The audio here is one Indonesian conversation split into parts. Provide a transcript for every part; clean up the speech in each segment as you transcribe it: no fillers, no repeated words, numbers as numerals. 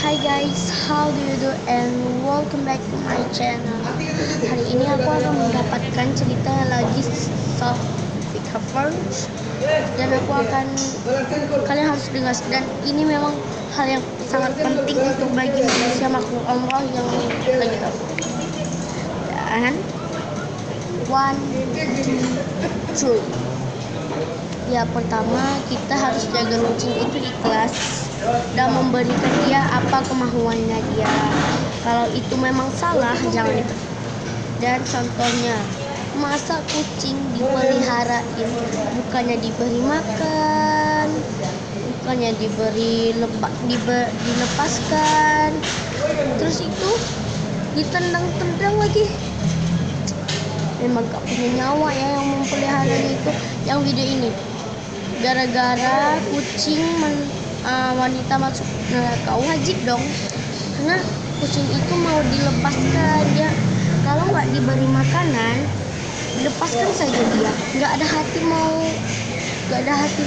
Hi guys, how do you do and welcome back to my channel. Hari ini aku akan mendapatkan cerita yang lagi soft cover dan kalian harus dengar, dan ini memang hal yang sangat penting untuk bagi manusia makhluk Allah yang lagi tahu. Dan one, two, three. Ya, pertama kita harus jaga kucing itu ikhlas dan memberikan dia apa kemauannya dia. Kalau itu memang salah, jangan diberi. Dan contohnya, masa kucing dipeliharain, bukannya diberi makan, bukannya dilepaskan, terus itu ditendang-tendang lagi. Memang gak punya nyawa ya yang mempeliharanya itu. Yang video ini gara-gara kucing wanita masuk neraka, wajib dong, karena kucing itu mau dilepaskan. Dia kalau nggak diberi makanan, dilepaskan saja, dia nggak ada hati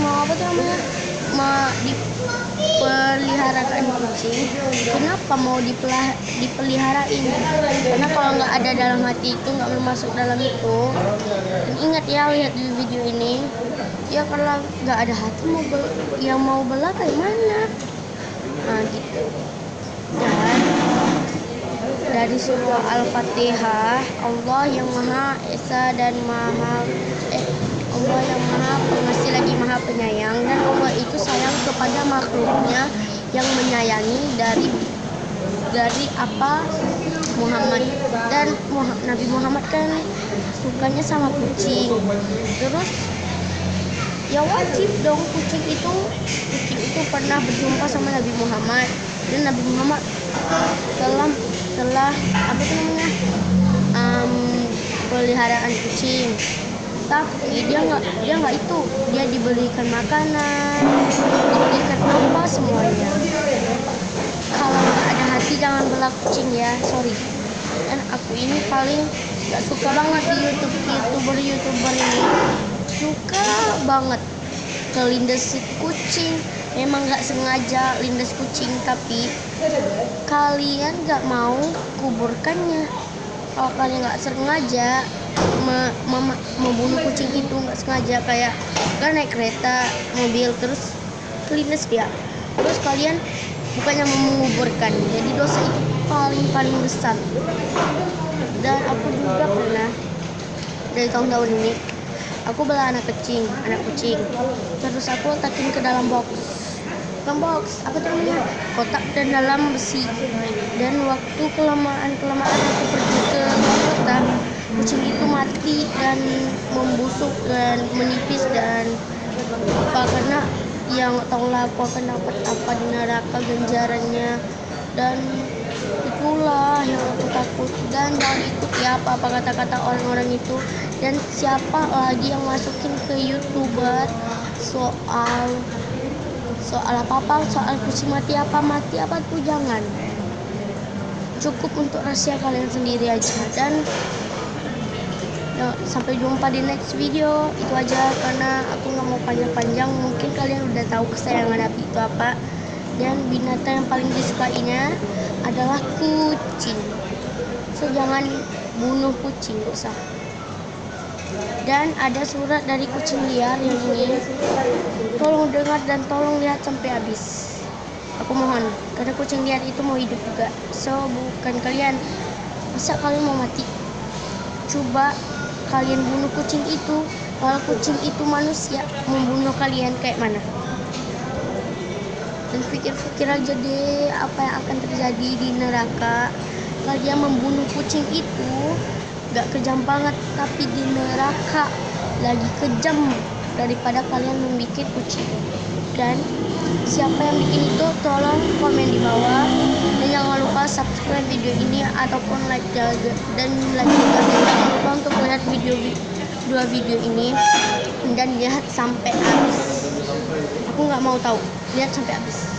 mau apa tuh namanya, dipeliharakan kucing. Kenapa mau dipeliharain? Karena kalau nggak ada dalam hati itu, nggak masuk dalam itu. Dan ingat ya, lihat di video ini ya, kalau nggak ada hati mau bela kayak mana, nah gitu. Dan dari surah Al-Fatihah, Allah yang Maha Esa dan Allah yang Maha Pengasih lagi Maha Penyayang, dan Allah itu sayang kepada makhluknya yang menyayangi dari apa Muhammad. Dan Nabi Muhammad kan sukanya sama kucing, terus ya wajib dong kucing itu pernah berjumpa sama Nabi Muhammad, dan Nabi Muhammad telah apa tuh namanya, peliharaan kucing. Tapi dia diberikan makanan, diberikan apa semuanya. Kalau nggak ada hati, jangan bela kucing ya, sorry. Dan aku ini paling nggak suka banget di youtuber ini, suka banget kelindesin kucing. Memang nggak sengaja lindes kucing, tapi kalian nggak mau kuburkannya. Kalau kalian nggak sengaja membunuh kucing itu, nggak sengaja, kayak kan naik kereta mobil terus kelindes dia, terus kalian bukannya menguburkan, jadi dosa itu paling besar. Dan aku juga pernah dari tahun-tahun ini, aku bela anak kucing, terus aku letakin ke dalam box apa tuh namanya, kotak, dan dalam besi. Dan waktu kelamaan aku pergi ke kota, kucing itu mati dan membusuk dan menipis, dan apa, karena yang tahu lah aku akan dapat apa di neraka ganjarannya. Dan itulah yang aku takut. Dan jangan ikut ya apa kata-kata orang-orang itu. Dan siapa lagi yang masukin ke YouTuber soal kucing mati apa tuh, jangan. Cukup untuk rahasia kalian sendiri aja. Dan ya, sampai jumpa di next video. Itu aja, karena aku nggak mau panjang-panjang. Mungkin kalian udah tahu kesayangan Nabi itu apa. Dan binatang yang paling disukainya adalah kucing, so jangan bunuh kucing, gak usah. Dan ada surat dari kucing liar yang ini, tolong dengar dan tolong lihat sampai habis, aku mohon, karena kucing liar itu mau hidup juga. So bukan kalian, masa kalian mau mati? Coba kalian bunuh kucing itu. Kalau kucing itu manusia, membunuh kalian kayak mana? Dan pikir-pikir aja deh apa yang akan terjadi di neraka. Kalian membunuh kucing itu gak kejam banget, tapi di neraka lagi kejam daripada kalian membuat kucing. Dan siapa yang bikin itu, tolong komen di bawah, dan jangan lupa subscribe video ini ataupun like dan like juga. Dan jangan lupa untuk lihat dua video ini dan lihat sampai habis. Aku nggak mau tahu, lihat sampai habis.